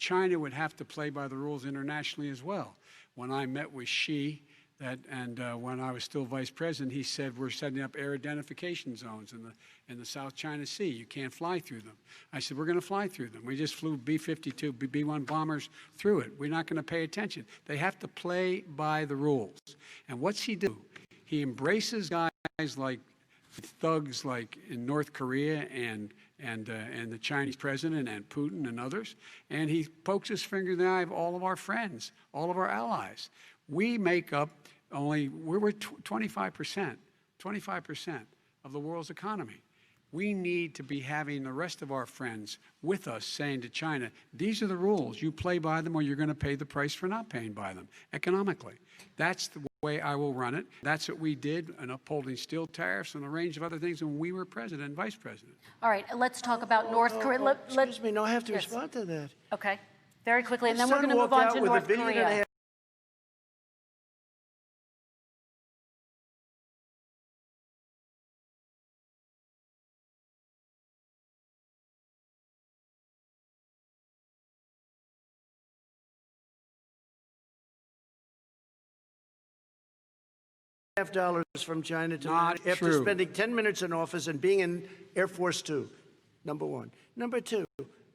China would have to play by the rules internationally as well. When I met with Xi, when I was still vice president, he said we're setting up air identification zones in the South China Sea. You can't fly through them. I said we're going to fly through them. We just flew B-52, B-1 bombers through it. We're not going to pay attention. They have to play by the rules. And what's he do? He embraces guys like thugs like in North Korea and the Chinese president and Putin and others, and he pokes his finger in the eye of all of our friends, all of our allies. We make up we're 25% of the world's economy. We need to be having the rest of our friends with us saying to China, these are the rules. You play by them or you're going to pay the price for not paying by them economically. That's the way I will run it. That's what we did in upholding steel tariffs and a range of other things when we were president and vice president. All right, let's talk about North Korea. Excuse me, no, I have to respond to that. Okay, very quickly, and then we're going to move on to North Korea. $1.5 from China Not after true. spending 10 minutes in office and being in Air Force Two, number one. Number two,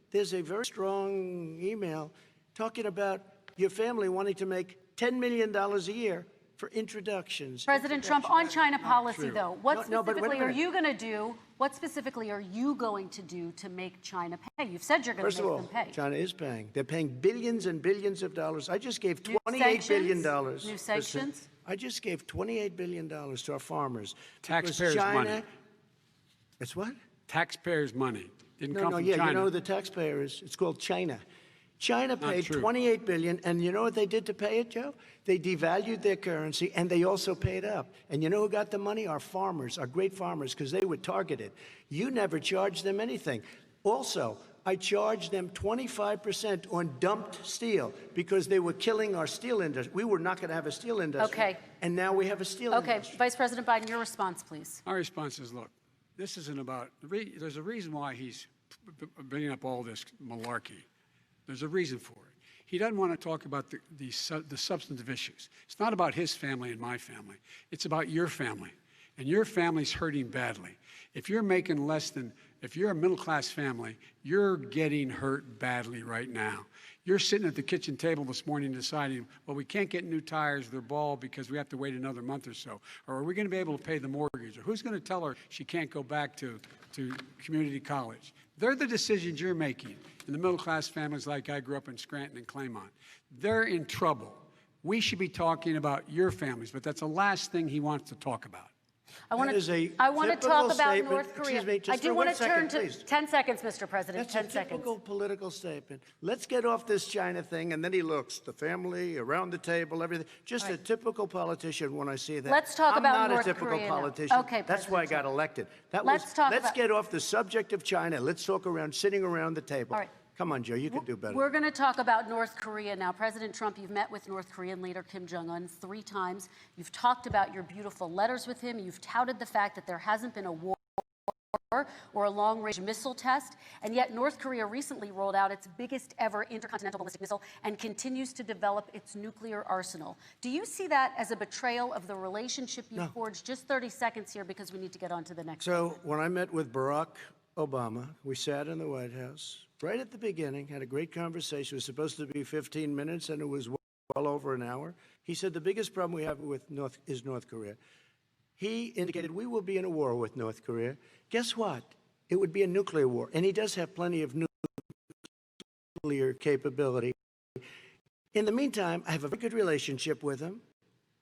there's a very strong email talking about your family wanting to make $10 million a year for introductions. President Trump, on China policy, though, what No, but wait a specifically are minute. you going to do? What specifically are you going to do to make China pay? You've said you're going First to of make all, them pay. China is paying. They're paying billions and billions of dollars. I just gave New $28 billion. sanctions? New sanctions? I just gave $28 billion to our farmers. Taxpayers' China, money. It's what? Taxpayers' money. Didn't come from Yeah, China. you know who the taxpayer is? It's called China. China paid true. $28 billion, and you know what they did to pay it, Joe? They devalued their currency, and they also paid up. And you know who got the money? Our farmers, our great farmers, because they were targeted. You never charged them anything. Also, I charged them 25% on dumped steel because they were killing our steel industry. We were not going to have a steel industry. Okay. And now we have a steel industry. Okay, Vice President Biden, your response, please. Our response is, look, this isn't about, there's a reason why he's bringing up all this malarkey. There's a reason for it. He doesn't want to talk about the substantive issues. It's not about his family and my family. It's about your family. And your family's hurting badly. If you're making if you're a middle-class family, you're getting hurt badly right now. You're sitting at the kitchen table this morning deciding, well, we can't get new tires, they're bald because we have to wait another month or so. Or are we going to be able to pay the mortgage? Or who's going to tell her she can't go back to community college? They're the decisions you're making in the middle-class families like I grew up in Scranton and Claymont. They're in trouble. We should be talking about your families, but that's the last thing he wants to talk about. I want to talk about North Korea. Excuse me, just I do for want 1 to turn second, to please. 10 seconds, Mr. President. That's 10 a seconds. typical political statement. Let's get off this China thing, and then he looks, the family, around the table, everything. Just a typical politician when I see that. Let's talk about I'm not North a typical Korea now. politician. Okay, That's why I President got elected. Let's get off the subject of China. Let's talk sitting around the table. All right. Come on, Joe, you can do better. We're going to talk about North Korea now. President Trump, you've met with North Korean leader Kim Jong-un 3 times. You've talked about your beautiful letters with him. You've touted the fact that there hasn't been a war or a long-range missile test, and yet North Korea recently rolled out its biggest ever intercontinental ballistic missile and continues to develop its nuclear arsenal. Do you see that as a betrayal of the relationship you forged? Just 30 seconds here because we need to get on to the next. So when I met with Barack Obama, we sat in the White House right at the beginning, had a great conversation. It was supposed to be 15 minutes, and it was well over an hour. He said the biggest problem we have with North Korea. He indicated we will be in a war with North Korea. Guess what? It would be a nuclear war, and he does have plenty of nuclear capability. In the meantime, I have a very good relationship with him.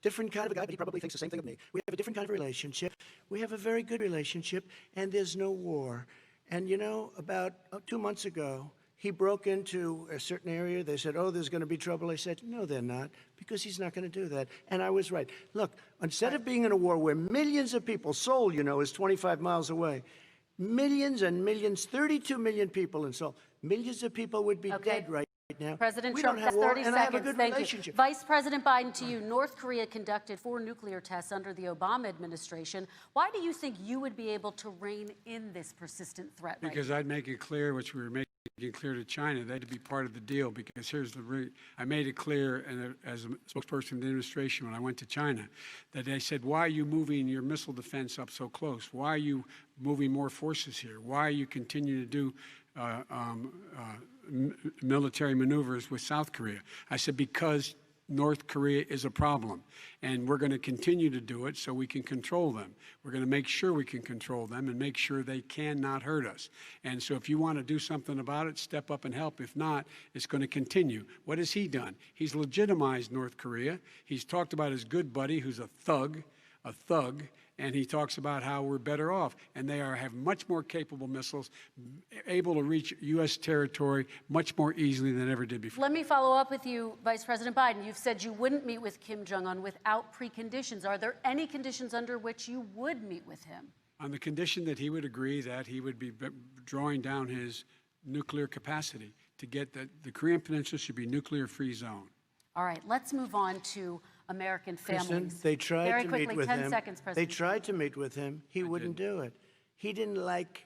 Different kind of a guy, but he probably thinks the same thing of me. We have a different kind of relationship. We have a very good relationship, and there's no war. And you know, about 2 months ago, he broke into a certain area. They said, oh, there's going to be trouble. I said, no, they're not, because he's not going to do that. And I was right. Look, instead of being in a war where millions of people, Seoul, you know, is 25 miles away, millions and millions, 32 million people in Seoul, millions of people would be dead right now. President We Trump don't have has war, 30 and I have a seconds. good Thank relationship. you. Vice President Biden, to you. North Korea conducted 4 nuclear tests under the Obama administration. Why do you think you would be able to rein in this persistent threat? Because I'd make it clear, which we were making clear to China, they had to be part of the deal because I made it clear, and as a spokesperson of the administration when I went to China, that they said, why are you moving your missile defense up so close? Why are you moving more forces here? Why are you continuing to do military maneuvers with South Korea? I said, because North Korea is a problem, and we're going to continue to do it so we can control them. We're going to make sure we can control them and make sure they cannot hurt us. And so if you want to do something about it, step up and help. If not, it's going to continue. What has he done? He's legitimized North Korea. He's talked about his good buddy, who's a thug, and he talks about how we're better off. And they have much more capable missiles, able to reach U.S. territory much more easily than ever did before. Let me follow up with you, Vice President Biden. You've said you wouldn't meet with Kim Jong-un without preconditions. Are there any conditions under which you would meet with him? On the condition that he would agree that he would be drawing down his nuclear capacity to get the Korean Peninsula should be nuclear-free zone. All right, let's move on to American families. Kristen, they tried Very to quickly, meet with 10 him. seconds, They President. tried to meet with him. He wouldn't do it. He didn't like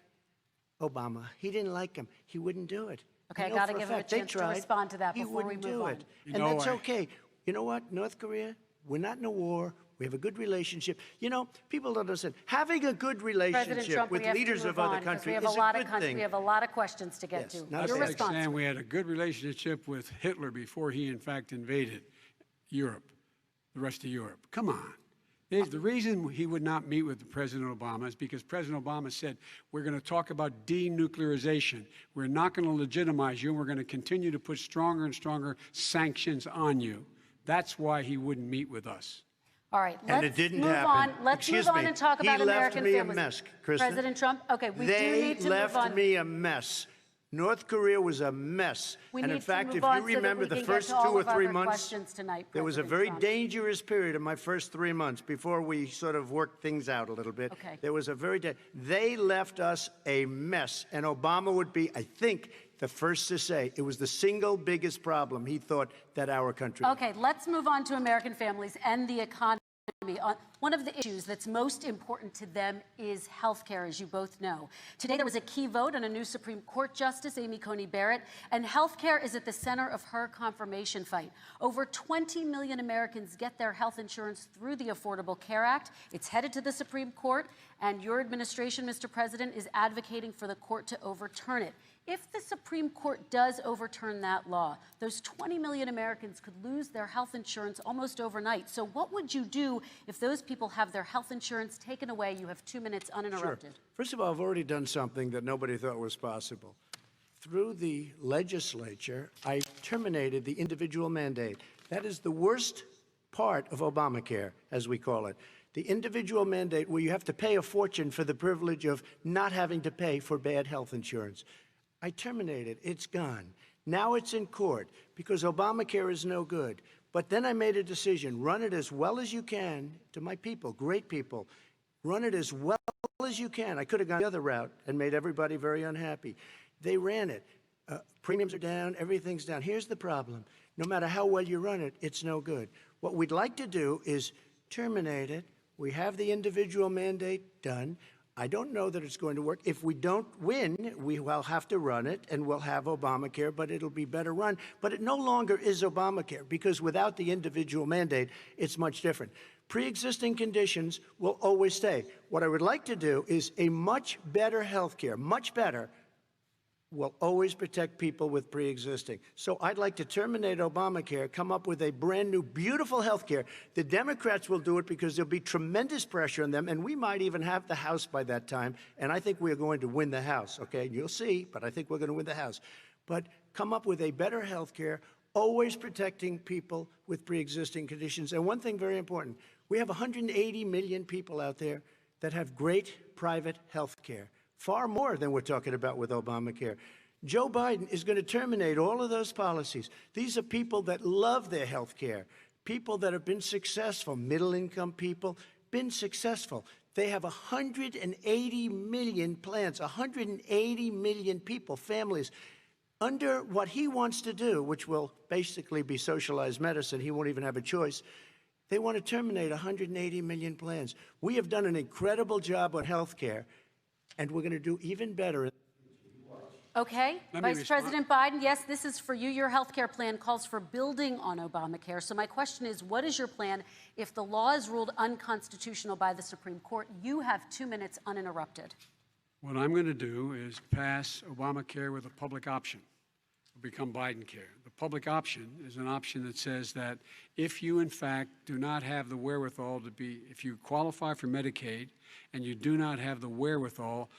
Obama. He didn't like him. He wouldn't do it. Okay, I know gotta for give him a fact, they chance to tried. respond to that He before we wouldn't move do on. it. You And know, that's okay. You know what? North Korea, we're not in a war. We have a good relationship. You know, people don't understand. Having a good President relationship Trump, with we have leaders to of move other on because countries we have is a lot a of good thing. we have a lot of questions to get Yes, to. not That's a Your bad like response. saying we had a good relationship with Hitler before he, in fact, invaded Europe, the rest of Europe. Come on. The reason he would not meet with President Obama is because President Obama said, we're going to talk about denuclearization. We're not going to legitimize you, and we're going to continue to put stronger and stronger sanctions on you. That's why he wouldn't meet with us. All right, And let's it didn't move happen. on. Let's Excuse move on me. and talk He about left American me a families. mess, Kristen. President Trump, okay, we do They need to left move on. me a mess. North Korea was a mess. We And need in to fact, move if on you so that remember we the can get first to all 2 or of 3 our months, questions tonight, there was a President very Trump. dangerous period in my first 3 months before we sort of worked things out a little bit. Okay. There was a they left us a mess. And Obama would be, I think, the first to say it was the single biggest problem he thought that our country had. Okay, let's move on to American families and the economy. One of the issues that's most important to them is health care, as you both know. Today, there was a key vote on a new Supreme Court Justice, Amy Coney Barrett, and health care is at the center of her confirmation fight. Over 20 million Americans get their health insurance through the Affordable Care Act. It's headed to the Supreme Court, and your administration, Mr. President, is advocating for the court to overturn it. If the Supreme Court does overturn that law, those 20 million Americans could lose their health insurance almost overnight. So what would you do if those people have their health insurance taken away? You have 2 minutes uninterrupted. Sure. First of all, I've already done something that nobody thought was possible. Through the legislature, I terminated the individual mandate. That is the worst part of Obamacare, as we call it. The individual mandate where you have to pay a fortune for the privilege of not having to pay for bad health insurance. I terminated. It's gone. Now it's in court because Obamacare is no good. But then I made a decision. Run it as well as you can to my people, great people. Run it as well as you can. I could have gone the other route and made everybody very unhappy. They ran it. Premiums are down. Everything's down. Here's the problem. No matter how well you run it, it's no good. What we'd like to do is terminate it. We have the individual mandate done. I don't know that it's going to work. If we don't win, we will have to run it, and we'll have Obamacare, but it'll be better run. But it no longer is Obamacare, because without the individual mandate, it's much different. Pre-existing conditions will always stay. What I would like to do is a much better health care, much better, will always protect people with pre-existing. So I'd like to terminate Obamacare, come up with a brand new, beautiful health care. The Democrats will do it because there'll be tremendous pressure on them, and we might even have the House by that time, and I think we're going to win the House, okay? You'll see, but I think we're going to win the House. But come up with a better health care, always protecting people with pre-existing conditions. And one thing very important, we have 180 million people out there that have great private health care. Far more than we're talking about with Obamacare. Joe Biden is going to terminate all of those policies. These are people that love their health care, people that have been successful, middle-income people, been successful. They have 180 million plans, 180 million people, families, under what he wants to do, which will basically be socialized medicine. He won't even have a choice. They want to terminate 180 million plans. We have done an incredible job on health care. And we're going to do even better. Okay, Let me Vice respond. President Biden, yes, this is for you. Your health care plan calls for building on Obamacare. So my question is, what is your plan if the law is ruled unconstitutional by the Supreme Court? You have 2 minutes uninterrupted. What I'm going to do is pass Obamacare with a public option. It'll become Biden-care. The public option is an option that says that if you, in fact, do not have the wherewithal to be, if you qualify for Medicaid and you do not have the wherewithal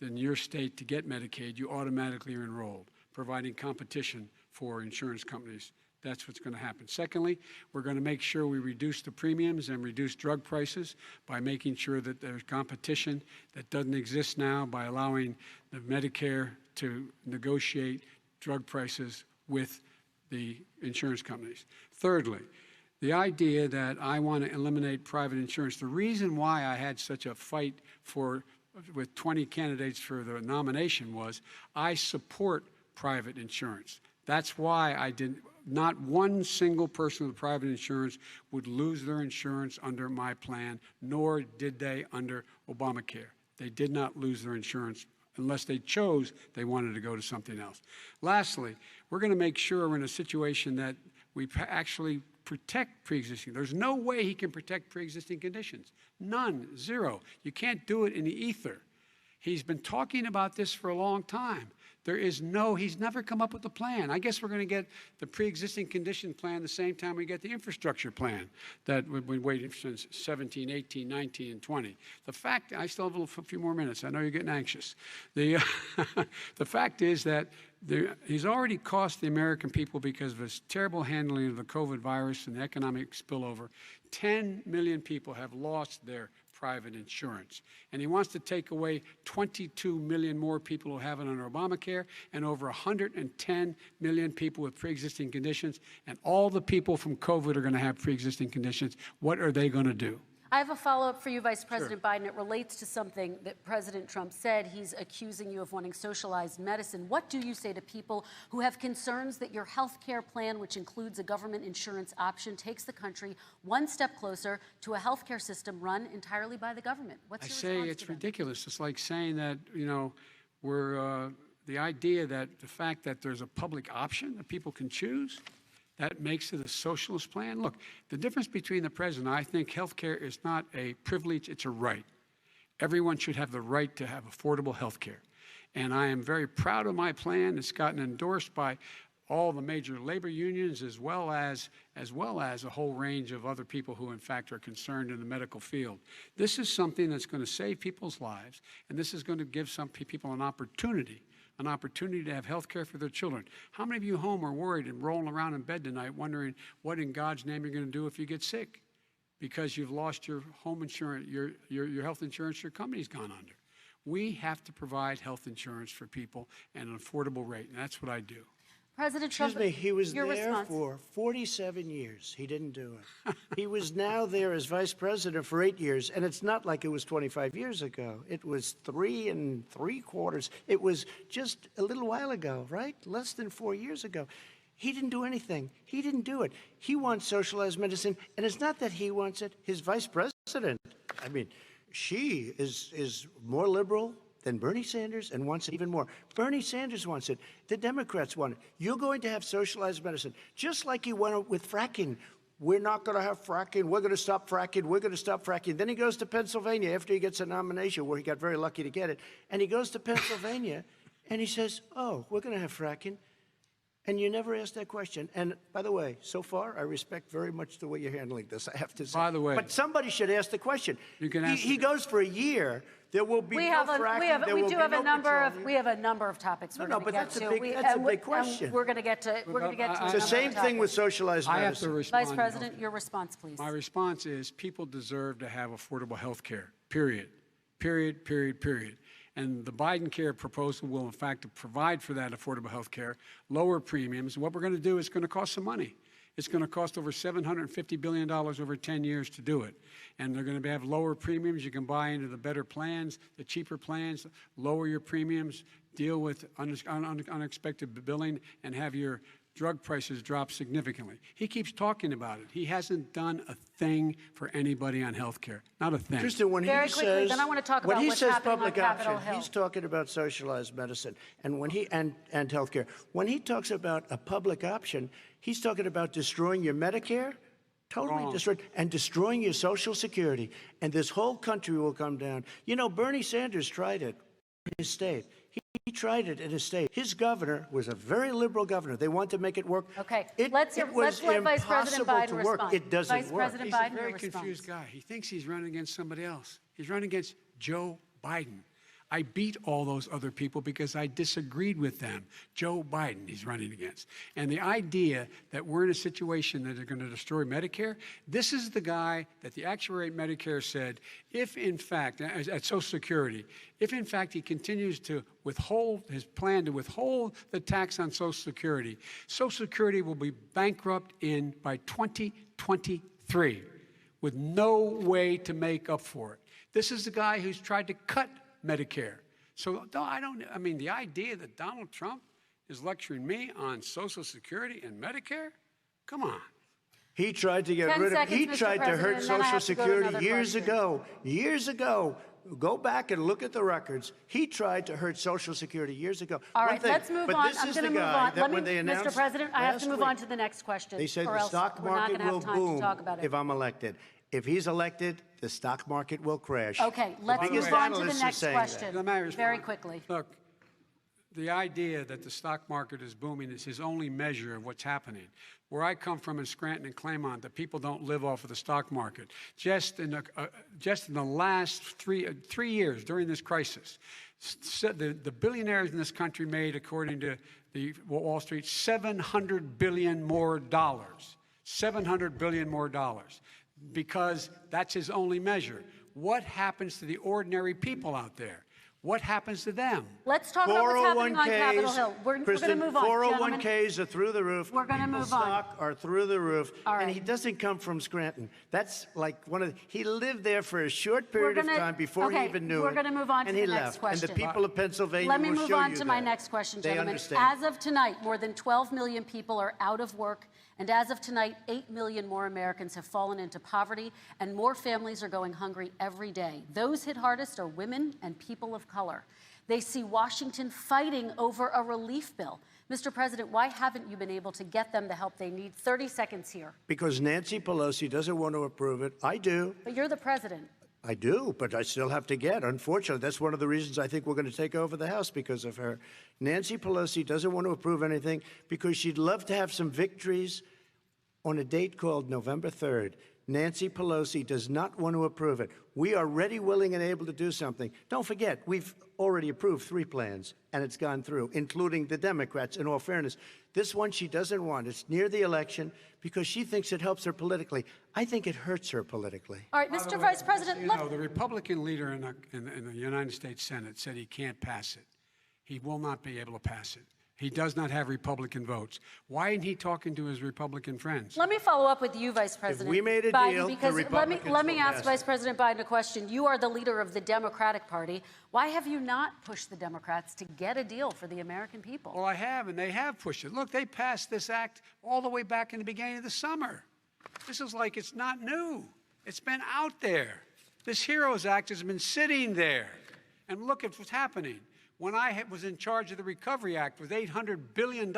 in your state to get Medicaid, you automatically are enrolled, providing competition for insurance companies. That's what's going to happen. Secondly, we're going to make sure we reduce the premiums and reduce drug prices by making sure that there's competition that doesn't exist now by allowing the Medicare to negotiate drug prices with the insurance companies. Thirdly, the idea that I want to eliminate private insurance, the reason why I had such a fight with 20 candidates for the nomination was I support private insurance. That's why I didn't. Not one single person with private insurance would lose their insurance under my plan, nor did they under Obamacare. They did not lose their insurance unless they chose they wanted to go to something else. Lastly, we're going to make sure we're in a situation that we actually protect pre-existing. There's no way he can protect pre-existing conditions. None, zero. You can't do it in the ether. He's been talking about this for a long time. He's never come up with a plan. I guess we're going to get the pre-existing condition plan the same time we get the infrastructure plan that we've been waiting since 17, 18, 19, and 20. The fact, I still have a few more minutes. I know you're getting anxious. The fact is that he's already cost the American people, because of his terrible handling of the COVID virus and the economic spillover, 10 million people have lost their private insurance. And he wants to take away 22 million more people who have it under Obamacare, and over 110 million people with pre-existing conditions. And all the people from COVID are going to have pre-existing conditions. What are they going to do? I have a follow-up for you, Vice President Biden. It relates to something that President Trump said. He's accusing you of wanting socialized medicine. What do you say to people who have concerns that your health care plan, which includes a government insurance option, takes the country one step closer to a health care system run entirely by the government? What's your response I say to it's them? ridiculous. It's like saying that, the idea that the fact that there's a public option that people can choose, that makes it a socialist plan. Look, the difference between the president, I think health care is not a privilege, it's a right. Everyone should have the right to have affordable health care. And I am very proud of my plan. It's gotten endorsed by all the major labor unions, as well as a whole range of other people who, in fact, are concerned in the medical field. This is something that's going to save people's lives, and this is going to give some people an opportunity to have health care for their children. How many of you home are worried and rolling around in bed tonight wondering what in God's name you're going to do if you get sick because you've lost your home insurance, your health insurance your company's gone under? We have to provide health insurance for people at an affordable rate, and that's what I do. President Trump, Excuse me, he was your there response. for 47 years. He didn't do it. He was now there as vice president for 8 years, and it's not like it was 25 years ago. It was 3 3/4. It was just a little while ago, right? Less than 4 years ago. He didn't do anything. He didn't do it. He wants socialized medicine, and it's not that he wants it. His vice president, I mean, she is more liberal than Bernie Sanders and wants it even more. Bernie Sanders wants it. The Democrats want it. You're going to have socialized medicine, just like you went with fracking. We're not going to have fracking. We're going to stop fracking. We're going to stop fracking. Then he goes to Pennsylvania after he gets a nomination, where he got very lucky to get it. And he goes to Pennsylvania and he says, oh, we're going to have fracking. And you never asked that question. And by the way, so far, I respect very much the way you're handling this, I have to say. By the way. But somebody should ask the question. You can ask he goes for a year. There will be no fracking. There will be no petroleum. We have a number of topics we're No, going to but get that's a to. big- that's a big question. We're going to get to. We're going to get to. It's a the number same of thing with topics. socialized I have to medicine. respond. Vice President, your response, please. My response is people deserve to have affordable health care, period. Period, period, period. And the Biden care proposal will, in fact, provide for that affordable health care, lower premiums. What we're going to do is going to cost some money. It's going to cost over $750 billion over 10 years to do it. And they're going to have lower premiums. You can buy into the better plans, the cheaper plans, lower your premiums, deal with unexpected billing, and have your drug prices dropped significantly. He keeps talking about it. He hasn't done a thing for anybody on health care. Not a thing. Kristen, when Very he quickly, says, then I want to talk when about he what's says happening on public Capitol option, Hill. he's talking about socialized medicine, and when he and healthcare. When he talks about a public option, he's talking about destroying your Medicare, totally Wrong. destroyed, and destroying your Social Security, and this whole country will come down. You know, Bernie Sanders tried it in his state. He tried it in his state. His governor was a very liberal governor. They wanted to make it work. Okay, It let's was let Vice President impossible Biden to work. respond. It doesn't Vice work. President He's Biden, a very your response. confused guy. He thinks he's running against somebody else. He's running against Joe Biden. I beat all those other people because I disagreed with them. Joe Biden he's running against. And the idea that we're in a situation that they're going to destroy Medicare, this is the guy that the actuary at Medicare said, if in fact, at Social Security, if in fact he continues to withhold his plan to withhold the tax on Social Security will be bankrupt by 2023 with no way to make up for it. This is the guy who's tried to cut Medicare. So no, I mean, the idea that Donald Trump is lecturing me on Social Security and Medicare? Come on. He tried to get 10 rid of seconds, He Mr. tried to hurt President, and then I Social have to go to Security another years question. ago. Years ago. Go back and look at the records. He tried to hurt Social Security years ago. All One right, thing, let's move but on. this I'm is going to the move guy on. that when they announced Mr. President, I have last to move week, on to the next question. They said or the else stock we're not market going to have will time boom to talk about it. if I'm elected. If he's elected, the stock market will crash. Okay, let's biggest move on to the analysts are next saying question. Let me respond. Very quickly. Look, the idea that the stock market is booming is his only measure of what's happening. Where I come from in Scranton and Claymont, the people don't live off of the stock market. Just in the last three years during this crisis, the billionaires in this country made, according to the Wall Street, $700 billion more dollars. $700 billion more dollars, because that's his only measure. What happens to the ordinary people out there? What happens to them? Let's talk about what's happening on Capitol Hill. We're going to move on, 401ks are through the roof. We're gonna People's move on. stock are through the roof. All And right. he doesn't come from Scranton. That's like he lived there for a short period of gonna- time before he okay, even knew we're it. gonna move on to and the he next left. question. And the people of Pennsylvania Let me will move show on you to my that. next question, They gentlemen. understand. As of tonight, more than 12 million people are out of work. And as of tonight, 8 million more Americans have fallen into poverty, and more families are going hungry every day. Those hit hardest are women and people of color. They see Washington fighting over a relief bill. Mr. President, why haven't you been able to get them the help they need? 30 seconds here. Because Nancy Pelosi doesn't want to approve it. I do. But you're the president. I do, but I still have to get. Unfortunately, that's one of the reasons I think we're going to take over the House, because of her. Nancy Pelosi doesn't want to approve anything because she'd love to have some victories on a date called November 3rd. Nancy Pelosi does not want to approve it. We are ready, willing, and able to do something. Don't forget, we've already approved 3 plans, and it's gone through, including the Democrats, in all fairness. This one she doesn't want. It's near the election because she thinks it helps her politically. I think it hurts her politically. All right, Mr. Vice President, You know, the Republican leader in the United States Senate said he can't pass it. He will not be able to pass it. He does not have Republican votes. Why isn't he talking to his Republican friends? let me follow up with you, Vice President we made a Biden, deal, the because Republicans let me will ask pass Vice it. President Biden a question. You are the leader of the Democratic Party. Why have you not pushed the Democrats to get a deal for the American people? Well, I have, and they have pushed it. Look, they passed this act all the way back in the beginning of the summer. This is like it's not new. It's been out there. This HEROES Act has been sitting there. And look at what's happening. When I was in charge of the Recovery Act with $800 billion,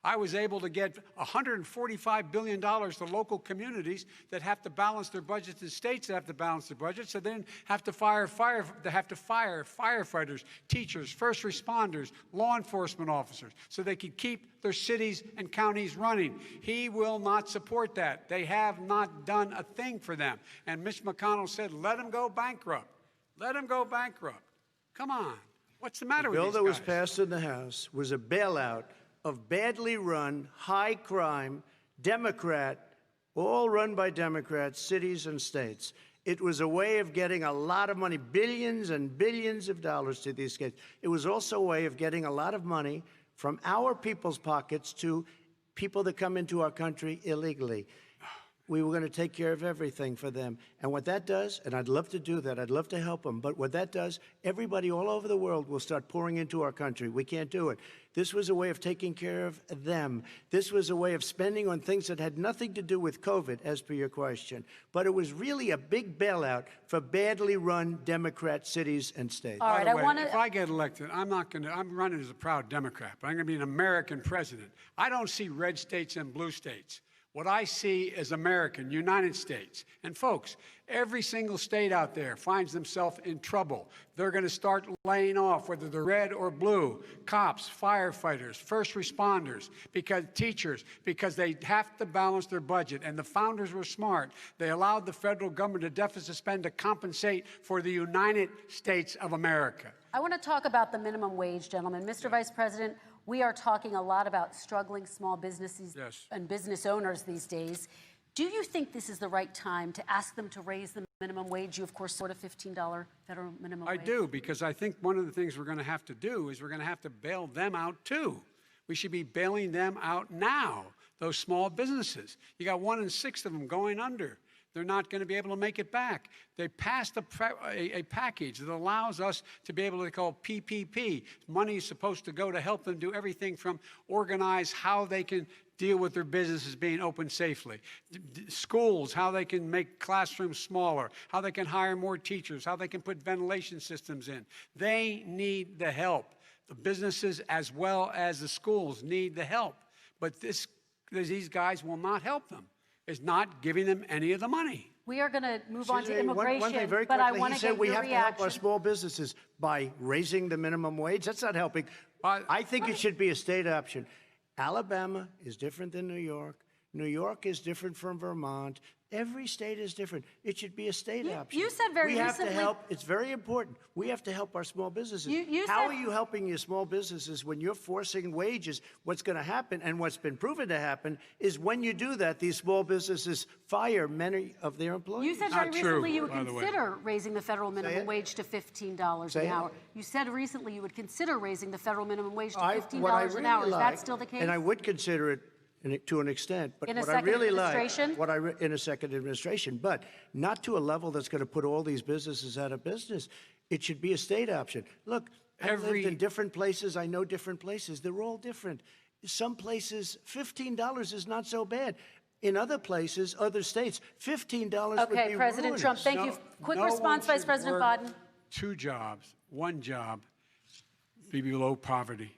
I was able to get $145 billion to local communities that have to balance their budgets and states that have to balance their budgets, so they didn't have to fire firefighters, teachers, first responders, law enforcement officers, so they could keep their cities and counties running. He will not support that. They have not done a thing for them. And Mitch McConnell said, let them go bankrupt. Let them go bankrupt. Come on. What's the matter with The these bill that was guys? passed in the House was a bailout of badly run, high-crime, Democrat, all run by Democrats, cities and states. It was a way of getting a lot of money, billions and billions of dollars to these states. It was also a way of getting a lot of money from our people's pockets to people that come into our country illegally. we were going to take care of everything for them. And what that does, and I'd love to do that, I'd love to help them, but what that does, everybody all over the world will start pouring into our country. We can't do it. This was a way of taking care of them. This was a way of spending on things that had nothing to do with COVID, as per your question. But it was really a big bailout for badly run Democrat cities and states. All By right, the I way, want if to. I get elected, I'm running as a proud Democrat, but I'm going to be an American president. I don't see red states and blue states. What I see is American, United States. And folks, every single state out there finds themselves in trouble. They're going to start laying off, whether they're red or blue, cops, firefighters, first responders, because teachers, because they have to balance their budget. And the founders were smart. They allowed the federal government to deficit spend to compensate for the United States of America. I want to talk about the minimum wage, gentlemen. Mr. Vice President, we are talking a lot about struggling small businesses and business owners these days. Do you think this is the right time to ask them to raise the minimum wage? You, of course, support a $15 federal minimum wage. I do, because I think one of the things we're going to have to do is we're going to have to bail them out, too. We should be bailing them out now, those small businesses. You got 1 in 6 of them going under. They're not going to be able to make it back. They passed a package that allows us to be able to call PPP. Money is supposed to go to help them do everything from organize how they can deal with their businesses being open safely. Schools, how they can make classrooms smaller, how they can hire more teachers, how they can put ventilation systems in. They need the help. The businesses as well as the schools need the help. But these guys will not help them. Is not giving them any of the money. We are going to move on to Excuse me, immigration, one thing very but I quickly. want He to get said we your have to help our reaction. small businesses by raising the minimum wage. That's not helping. I think it should be a state option. Alabama is different than New York. New York is different from Vermont. Every state is different. It should be a state option. You said very we have recently- to help. It's very important. We have to help our small businesses. How are you helping your small businesses when you're forcing wages? What's going to happen, and what's been proven to happen, is when you do that, these small businesses fire many of their employees. You said Not very true, recently you would by the way. consider raising the federal minimum wage to $15 Say an it. hour. You said recently you would consider raising the federal minimum wage to What I $15 an hour. really Is that like, still the case? and I would consider it to an extent, but In a what I second really administration? like, in a second administration, but not to a level that's going to put all these businesses out of business. It should be a state option. Look, I've lived in different places. I know different places. They're all different. Some places, $15 is not so bad. In other places, other states, $15 would be Okay, President ruinous. Trump, thank you. Quick response, Vice President Biden. 2 jobs, 1 job, be below poverty.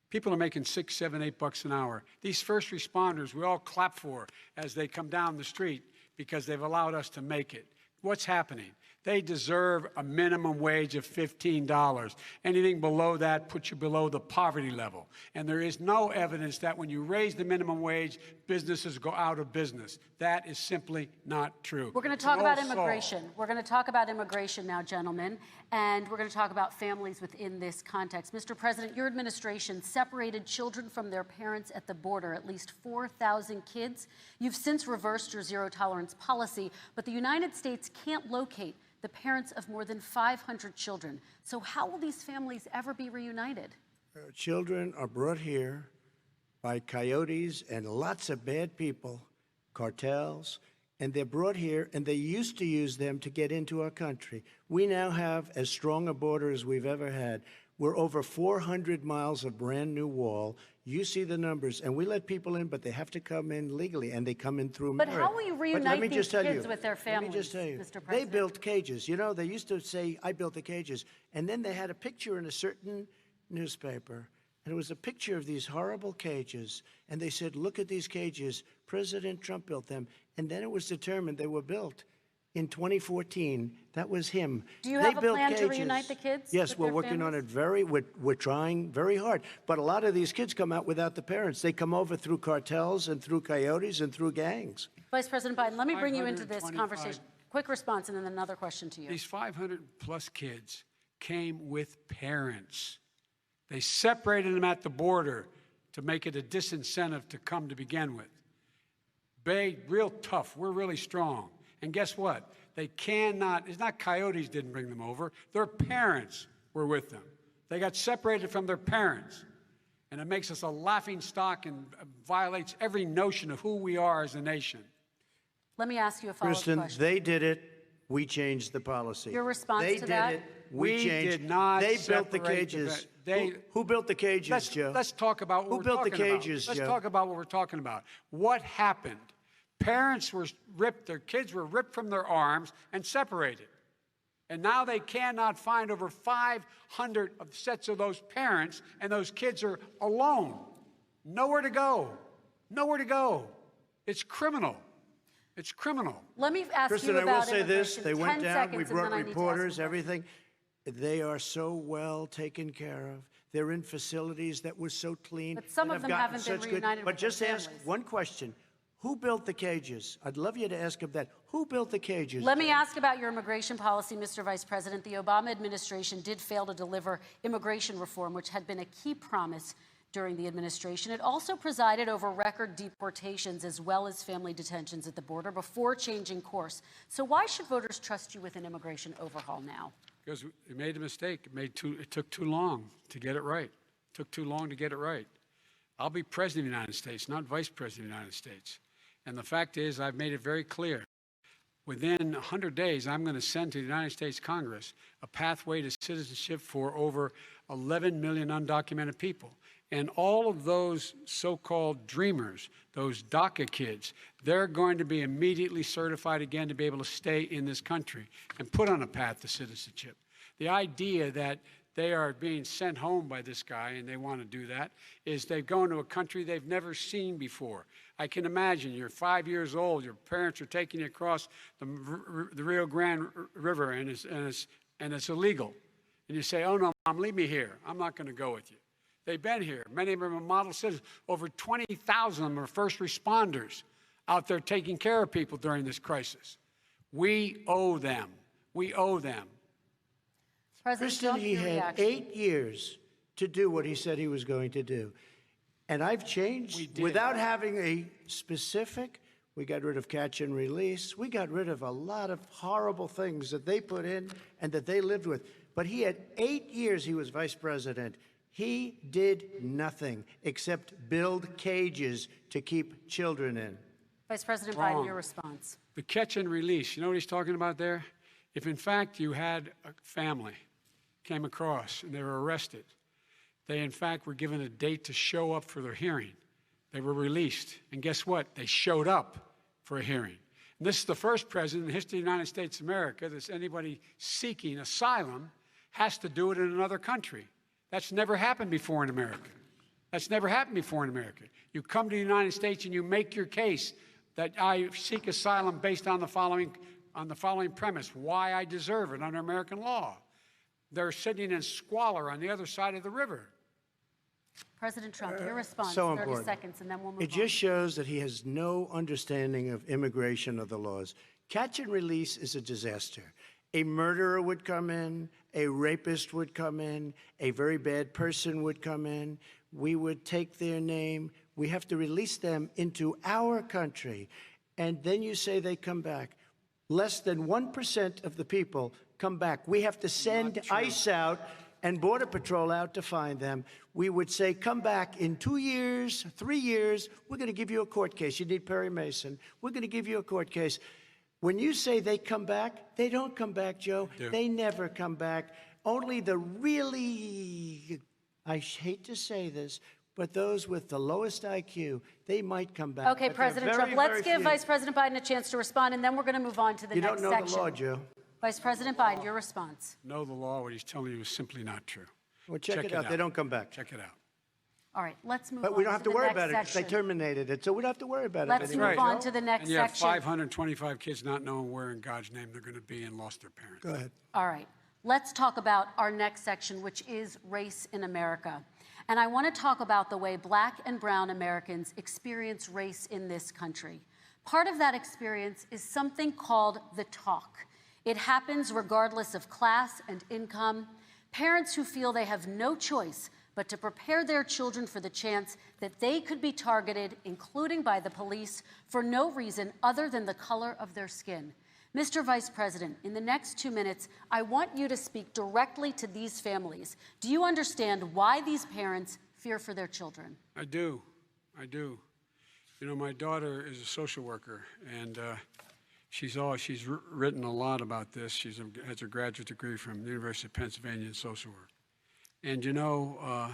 People are making $6, $7, $8 an hour. These first responders, we all clap for as they come down the street because they've allowed us to make it. What's happening? They deserve a minimum wage of $15. Anything below that puts you below the poverty level. And there is no evidence that when you raise the minimum wage, businesses go out of business. That is simply not true. We're going to It's talk an about old saw. immigration. We're going to talk about immigration now, gentlemen, and we're going to talk about families within this context. Mr. President, your administration separated children from their parents at the border, at least 4,000 kids. You've since reversed your zero-tolerance policy, but the United States can't locate the parents of more than 500 children. So how will these families ever be reunited? Children are brought here by coyotes and lots of bad people, cartels, and they're brought here, and they used to use them to get into our country. We now have as strong a border as we've ever had. We're over 400 miles of brand new wall. You see the numbers, and we let people in, but they have to come in legally, and they come in through But merit. how will you But let reunite me these just tell kids you, with their Let me just families, tell you, Mr. they President? built cages. You know, they used to say, I built the cages. And then they had a picture in a certain newspaper, and it was a picture of these horrible cages. And they said, look at these cages. President Trump built them. And then it was determined they were built in 2014. That was him. Do you They have a built plan to cages. reunite the kids Yes, with we're their working on families? it we're trying very hard. But a lot of these kids come out without the parents. They come over through cartels and through coyotes and through gangs. Vice President Biden, let me bring you into this 525 conversation. Quick response and then another question to you. These 500-plus kids came with parents. They separated them at the border to make it a disincentive to come to begin with. Real tough. We're really strong. And guess what? They cannot, it's not coyotes didn't bring them over. Their parents were with them. They got separated from their parents. And it makes us a laughing stock and violates every notion of who we are as a nation. Let me ask you a follow-up Kristen, question. they did it. We changed the policy. Your response they to that? They did it. We changed. did not They built the separate cages. they- who built the cages, Joe? Let's talk about what Who we're built the talking about. cages, Let's Joe? talk about what we're talking about. What happened? Parents were ripped, their kids were ripped from their arms and separated. And now they cannot find over 500 of sets of those parents, and those kids are alone. Nowhere to go. Nowhere to go. It's criminal. It's criminal. Let me ask Kristen, you I will about say this. immigration. They went 10 down. seconds, We and brought then I need to ask reporters, you a question. everything. They are so well taken care of. They're in facilities that were so clean. But some and of have them gotten haven't been such reunited But with their just ask families. one question. Who built the cages? I'd love you to ask him that. Who built the cages? Let me ask about your immigration policy, Mr. Vice President. The Obama administration did fail to deliver immigration reform, which had been a key promise during the administration. It also presided over record deportations as well as family detentions at the border before changing course. So why should voters trust you with an immigration overhaul now? Because we made a mistake. It took too long to get it right. It took too long to get it right. I'll be president of the United States, not vice president of the United States. And the fact is, I've made it very clear. Within 100 days, I'm going to send to the United States Congress a pathway to citizenship for over 11 million undocumented people. And all of those so-called dreamers, those DACA kids, they're going to be immediately certified again to be able to stay in this country and put on a path to citizenship. The idea that they are being sent home by this guy, and they want to do that, is they've gone to a country they've never seen before. I can imagine you're 5 years old, your parents are taking you across the Rio Grande River, and it's illegal. And you say, oh, no, Mom, leave me here. I'm not going to go with you. They've been here. Many of them are model citizens. Over 20,000 of them are first responders out there taking care of people during this crisis. We owe them. We owe them. President Kristen, Trump, he your had reaction. 8 years to do what he said he was going to do. And I've We changed did. without having a specific. We got rid of catch and release. We got rid of a lot of horrible things that they put in and that they lived with. But he had 8 years he was vice president. He did nothing except build cages to keep children in. Vice President Wrong. Biden, your response. The catch and release, you know what he's talking about there? If in fact you had a family came across and they were arrested, they in fact were given a date to show up for their hearing. They were released. And guess what? They showed up for a hearing. And this is the first president in the history of the United States of America that anybody seeking asylum has to do it in another country. That's never happened before in America. That's never happened before in America. You come to the United States and you make your case that I seek asylum based on the following premise, why I deserve it under American law. They're sitting in squalor on the other side of the river. President Trump, your response, So 30 important. seconds, and then we'll move It on. just shows that he has no understanding of immigration or the laws. Catch and release is a disaster. A murderer would come in, a rapist would come in, a very bad person would come in. We would take their name. We have to release them into our country. And then you say they come back. Less than 1% of the people come back. We have to send ICE out and Border Patrol out to find them. We would say, come back in 2 years, 3 years. We're going to give you a court case. You need Perry Mason. We're going to give you a court case. When you say they come back, they don't come back, Joe. They never come back. Only the really, I hate to say this, but those with the lowest IQ, they might come back. Okay, But they're President very, Trump, let's very give few. Vice President Biden a chance to respond, and then we're going to move on to the You next don't know section. the law, Joe. Vice President Biden, your response. Know the law, what he's telling you is simply not true. Well, check it out. They don't come back. Check it out. All right, let's move on But we don't have to the worry next about it because they section. terminated it, so we don't have to worry about Let's it move anymore. on to the next And you have section. 525 kids not knowing where in God's name they're going to be and lost their parents. Go ahead. All right, let's talk about our next section, which is race in America. And I want to talk about the way Black and brown Americans experience race in this country. Part of that experience is something called the talk. It happens regardless of class and income. Parents who feel they have no choice but to prepare their children for the chance that they could be targeted, including by the police, for no reason other than the color of their skin. Mr. Vice President, in the next 2 minutes, I want you to speak directly to these families. Do you understand why these parents fear for their children? I do. I do. You know, my daughter is a social worker, and written a lot about this. Has a graduate degree from the University of Pennsylvania in social work. And you know,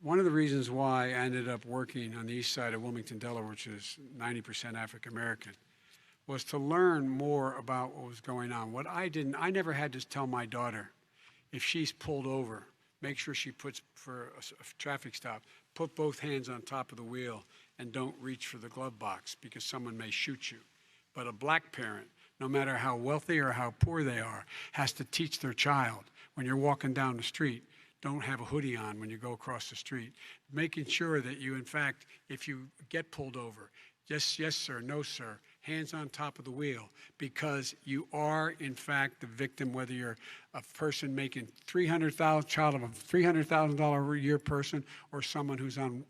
one of the reasons why I ended up working on the east side of Wilmington, Delaware, which is 90% African American, was to learn more about what was going on. I never had to tell my daughter, if she's pulled over, make sure she puts, for a traffic stop, put both hands on top of the wheel and don't reach for the glove box because someone may shoot you. But a black parent, no matter how wealthy or how poor they are, has to teach their child, when you're walking down the street, don't have a hoodie on when you go across the street. Making sure that you, in fact, if you get pulled over, just yes, sir, no, sir, hands on top of the wheel, because you are, in fact, the victim, whether you're a person making child of a $300,000 a year person or someone who's on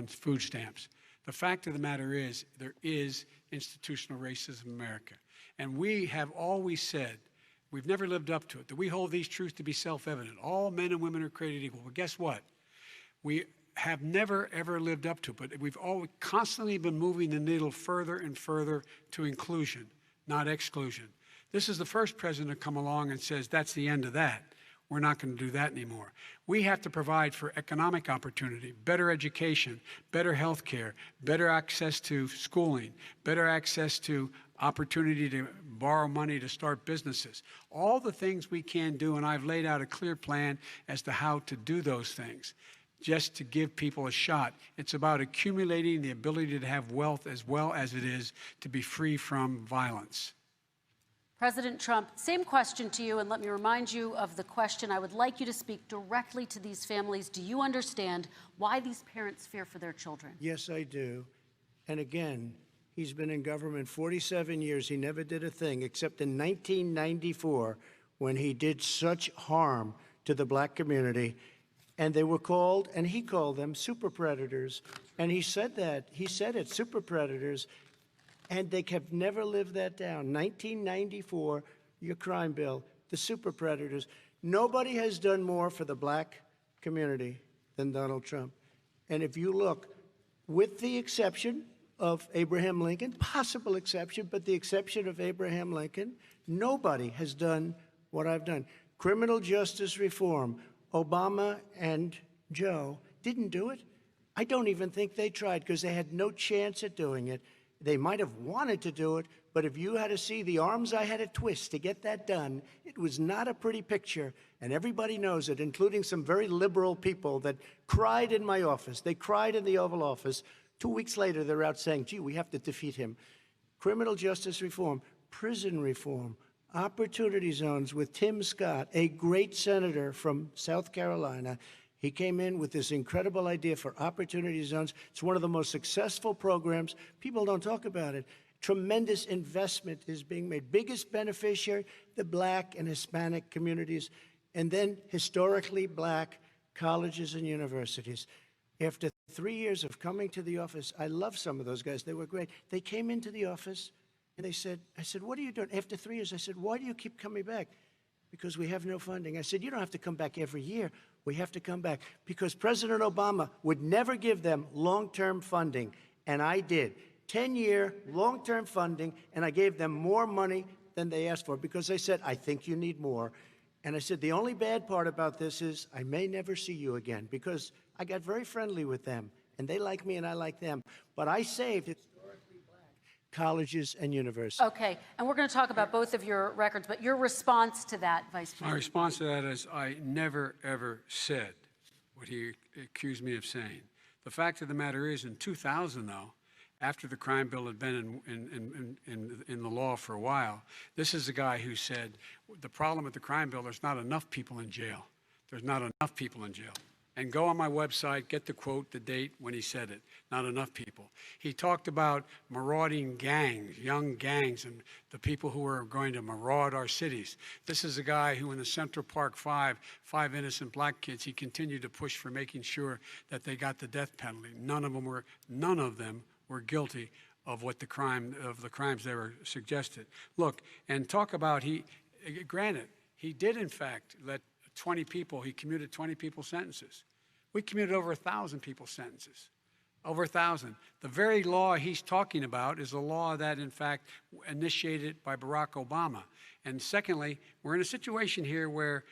food stamps. The fact of the matter is, there is institutional racism in America. And we have always said, we've never lived up to it, that we hold these truths to be self-evident. All men and women are created equal. Well, guess what? We have never, ever lived up to it, but we've always constantly been moving the needle further and further to inclusion, not exclusion. This is the first president to come along and says, that's the end of that. We're not going to do that anymore. We have to provide for economic opportunity, better education, better health care, better access to schooling, better access to opportunity to borrow money to start businesses. All the things we can do, and I've laid out a clear plan as to how to do those things, just to give people a shot. It's about accumulating the ability to have wealth as well as it is to be free from violence. President Trump, same question to you, and let me remind you of the question. I would like you to speak directly to these families. Do you understand why these parents fear for their children? Yes, I do. And again, he's been in government 47 years. He never did a thing except in 1994 when he did such harm to the black community. And they were called, and he called them super predators. And he said that. He said it, super predators. And they have never lived that down. 1994, your crime bill, the super predators. Nobody has done more for the black community than Donald Trump. And if you look, with the exception of Abraham Lincoln, possible exception, but the exception of Abraham Lincoln, nobody has done what I've done. Criminal justice reform, Obama and Joe didn't do it. I don't even think they tried because they had no chance at doing it. They might have wanted to do it, but if you had to see the arms I had to twist to get that done, it was not a pretty picture, and everybody knows it, including some very liberal people that cried in my office. They cried in the Oval Office. 2 weeks later, they're out saying, gee, we have to defeat him. Criminal justice reform, prison reform, opportunity zones with Tim Scott, a great senator from South Carolina. He came in with this incredible idea for opportunity zones. It's one of the most successful programs. People don't talk about it. Tremendous investment is being made. Biggest beneficiary, the black and Hispanic communities, and then historically black colleges and universities. After 3 years of coming to the office, I love some of those guys. They were great. They came into the office and they said, I said, what are you doing? After 3 years, I said, why do you keep coming back? Because we have no funding. I said, you don't have to come back every year. We have to come back because President Obama would never give them long-term funding, and I did. 10-year long-term funding, and I gave them more money than they asked for because they said, I think you need more. And I said, the only bad part about this is I may never see you again because I got very friendly with them, and they like me and I like them. But I saved historically black colleges and universities. Okay, and we're going to talk about both of your records, but your response to that, Vice President? My response to that is I never, ever said what he accused me of saying. The fact of the matter is, in 2000, though, after the crime bill had been in the law for a while, this is a guy who said, the problem with the crime bill, there's not enough people in jail. There's not enough people in jail. And go on my website, get the quote, the date when he said it. Not enough people. He talked about marauding gangs, young gangs, and the people who are going to maraud our cities. This is a guy who in the Central Park five innocent black kids, he continued to push for making sure that they got the death penalty. None of them were guilty of the crimes they were suggested. Look, and talk about granted, he did in fact let 20 people, he commuted 20 people's sentences. We commuted over 1,000 people's sentences. Over 1,000. The very law he's talking about is a law that, in fact, initiated by Barack Obama. And secondly, we're in a situation here where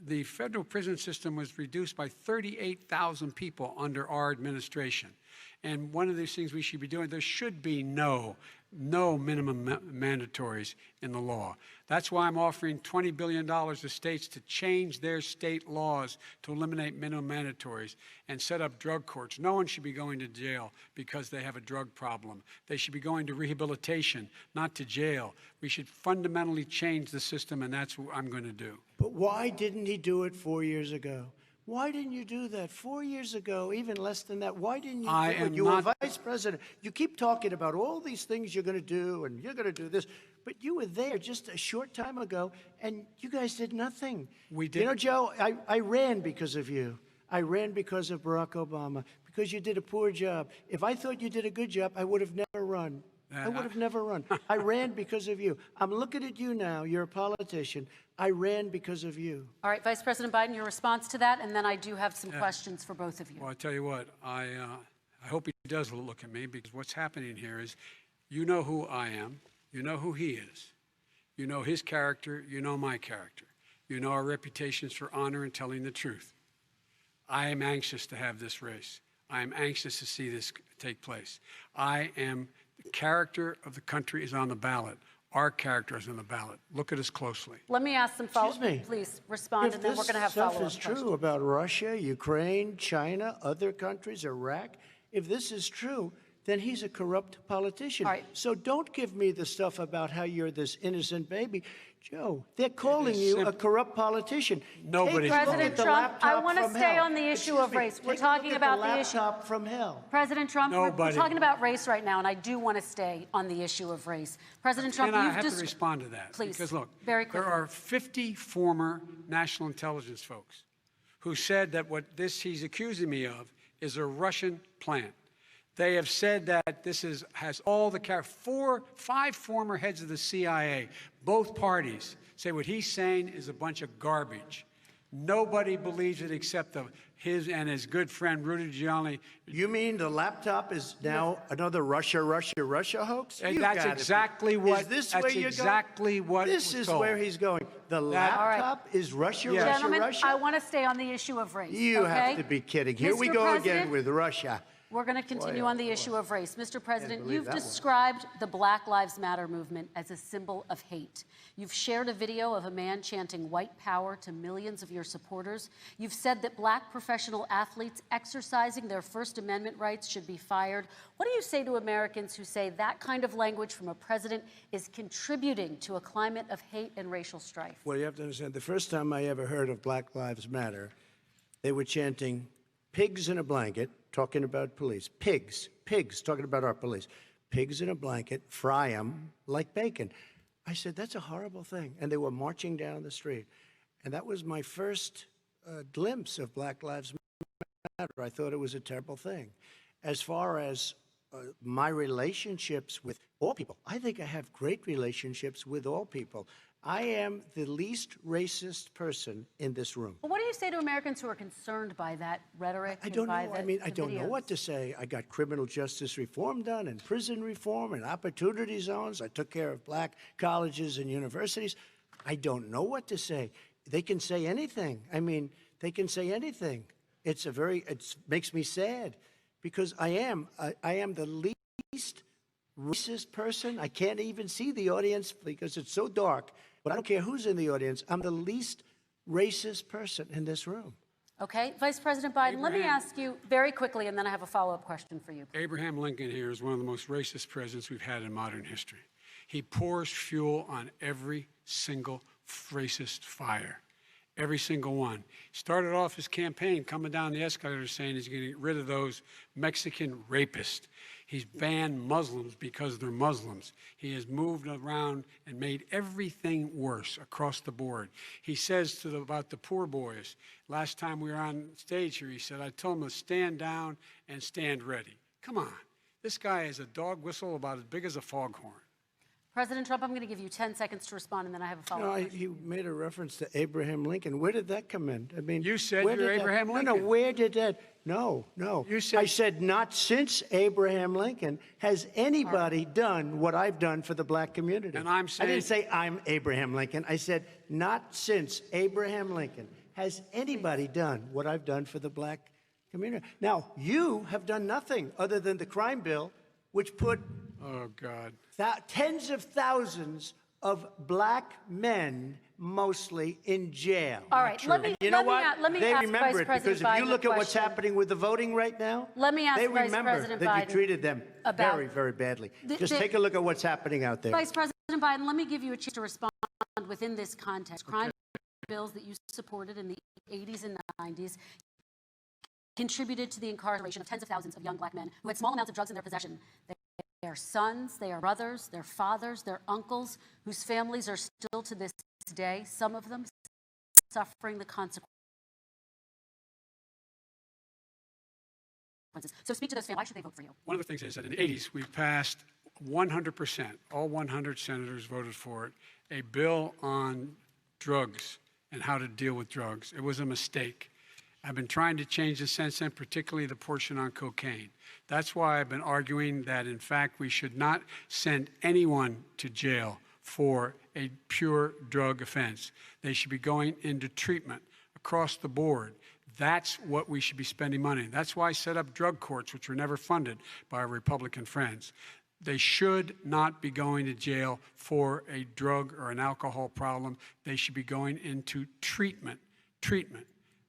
the federal prison system was reduced by 38,000 people under our administration. And one of these things we should be doing, there should be no minimum mandatories in the law. That's why I'm offering $20 billion to states to change their state laws to eliminate minimum mandatories and set up drug courts. No one should be going to jail because they have a drug problem. They should be going to rehabilitation, not to jail. We should fundamentally change the system, and that's what I'm going to do. But why didn't he do it 4 years ago? Why didn't you do that 4 years ago, even less than that? Why didn't you do it? You were vice president. You keep talking about all these things you're going to do, and you're going to do this. But you were there just a short time ago, and you guys did nothing. We did. You know, Joe, I ran because of you. I ran because of Barack Obama, because you did a poor job. If I thought you did a good job, I would have never run. I would have never run. I ran because of you. I'm looking at you now. You're a politician. I ran because of you. All right, Vice President Biden, your response to that, and then I do have some questions for both of you. Well, I tell you what, I hope he does look at me, because what's happening here is, you know who I am, you know who he is, you know his character, you know my character, you know our reputations for honor and telling the truth. I am anxious to have this race. I am anxious to see this take place. The character of the country is on the ballot. Our character is on the ballot. Look at us closely. Let me ask some follow-up. Please respond, and then we're going to have follow-up questions. If this stuff is true about Russia, Ukraine, China, other countries, Iraq, if this is true, then he's a corrupt politician. All right. So don't give me the stuff about how you're this innocent baby. Joe, they're calling you a corrupt politician. Nobody's President Trump, I want to stay on the issue of race. We're talking about the issue. Laptop from hell. President Trump, we're talking about race right now, and I do want to stay on the issue of race. President Trump, and I have to respond to that. Please, because look, very quickly. There are 50 former national intelligence folks who said that what he's accusing me of is a Russian plant. They have said that this has all the five former heads of the CIA, both parties, say what he's saying is a bunch of garbage. Nobody believes it except his and his good friend Rudy Giuliani. You mean the laptop is now another Russia hoax? And that's exactly what. Is this that's where you're exactly going? what. This is where he's going. The laptop is Russia, Gentlemen, Russia. I want to stay on the issue of race. You have to be kidding. Here we go again with Russia. We're going to continue on the issue of race. Mr. President, you've described the Black Lives Matter movement as a symbol of hate. You've shared a video of a man chanting white power to millions of your supporters. You've said that black professional athletes exercising their First Amendment rights should be fired. What do you say to Americans who say that kind of language from a president is contributing to a climate of hate and racial strife? Well, you have to understand, the first time I ever heard of Black Lives Matter, they were chanting pigs in a blanket, talking about police. Pigs, talking about our police. Pigs in a blanket, fry them like bacon. I said, that's a horrible thing. And they were marching down the street. And that was my first glimpse of Black Lives Matter. I thought it was a terrible thing. As far as my relationships with all people, I think I have great relationships with all people. I am the least racist person in this room. Well, what do you say to Americans who are concerned by that rhetoric? I don't know. I don't know what to say. I got criminal justice reform done and prison reform and opportunity zones. I took care of black colleges and universities. I don't know what to say. They can say anything. I mean, they can say anything. It makes me sad because I am the least racist person. I can't even see the audience because it's so dark. But I don't care who's in the audience. I'm the least racist person in this room. Okay. Vice President Biden, let me ask you very quickly, and then I have a follow-up question for you. Abraham Lincoln here is one of the most racist presidents we've had in modern history. He pours fuel on every single racist fire. Every single one. He started off his campaign coming down the escalator saying he's going to get rid of those Mexican rapists. He's banned Muslims because they're Muslims. He has moved around and made everything worse across the board. He says about the poor boys, last time we were on stage here, he said, I told them to stand down and stand ready. Come on. This guy is a dog whistle about as big as a foghorn. President Trump, I'm going to give you 10 seconds to respond, and then I have a No, follow-up question. he made a reference to Abraham Lincoln. Where did that come in? I mean, You said where you're did that- Abraham No, Lincoln. where did that? No. You said- I said not since Abraham Lincoln has anybody done what I've done for the black community. And I'm I didn't saying- say I'm Abraham Lincoln. I said not since Abraham Lincoln has anybody done what I've done for the black community. Now, you have done nothing other than the crime bill, which put Oh, God. tens of thousands of black men, mostly, in jail. All right, let me, You know let me, what? a- let me They ask remember Vice it President because if Biden you look a at what's question. happening with the voting right now, Let me ask they Vice remember President that Biden you treated them about- very, very badly. The- Just the- take a look at what's happening out there. Vice President Biden, let me give you a chance to respond within this context. Crime bills that you supported in the 80s and 90s contributed to the incarceration of tens of thousands of young black men who had small amounts of drugs in their possession. They are sons, they are brothers, they're fathers, they're uncles, whose families are still to this day, some of them suffering the consequences. So speak to those families. Why should they vote for you? One of the things is that in the 80s, we passed 100%, all 100 senators voted for it, a bill on drugs and how to deal with drugs. It was a mistake. I've been trying to change the since then, particularly the portion on cocaine. That's why I've been arguing that, in fact, we should not send anyone to jail for a pure drug offense. They should be going into treatment across the board. That's what we should be spending money. That's why I set up drug courts, which were never funded by our Republican friends. They should not be going to jail for a drug or an alcohol problem. They should be going into treatment.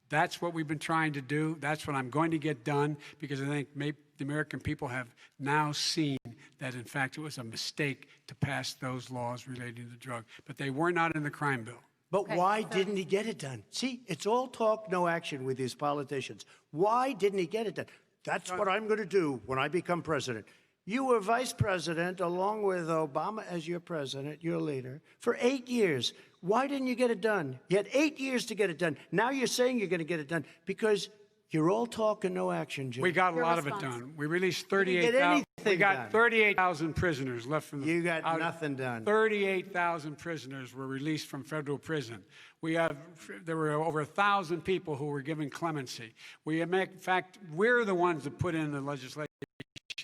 That's what we've been trying to do. That's what I'm going to get done, because I think maybe the American people have now seen that, in fact, it was a mistake to pass those laws relating to drug. But they were not in the crime bill. But Okay, why so- didn't he get it done? See, it's all talk, no action with these politicians. Why didn't he get it done? That's what I'm going to do when I become president. You were vice president along with Obama as your president, your leader, for 8 years. Why didn't you get it done? You had 8 years to get it done. Now you're saying you're going to get it done because you're all talk and no action, Jim. We got a Your lot of it response. done. We released didn't get 38,000. We anything got done. 38,000 prisoners left from the. You got nothing done. 38,000 prisoners were released from federal prison. There were over 1,000 people who were given clemency. In fact, we're the ones that put in the legislation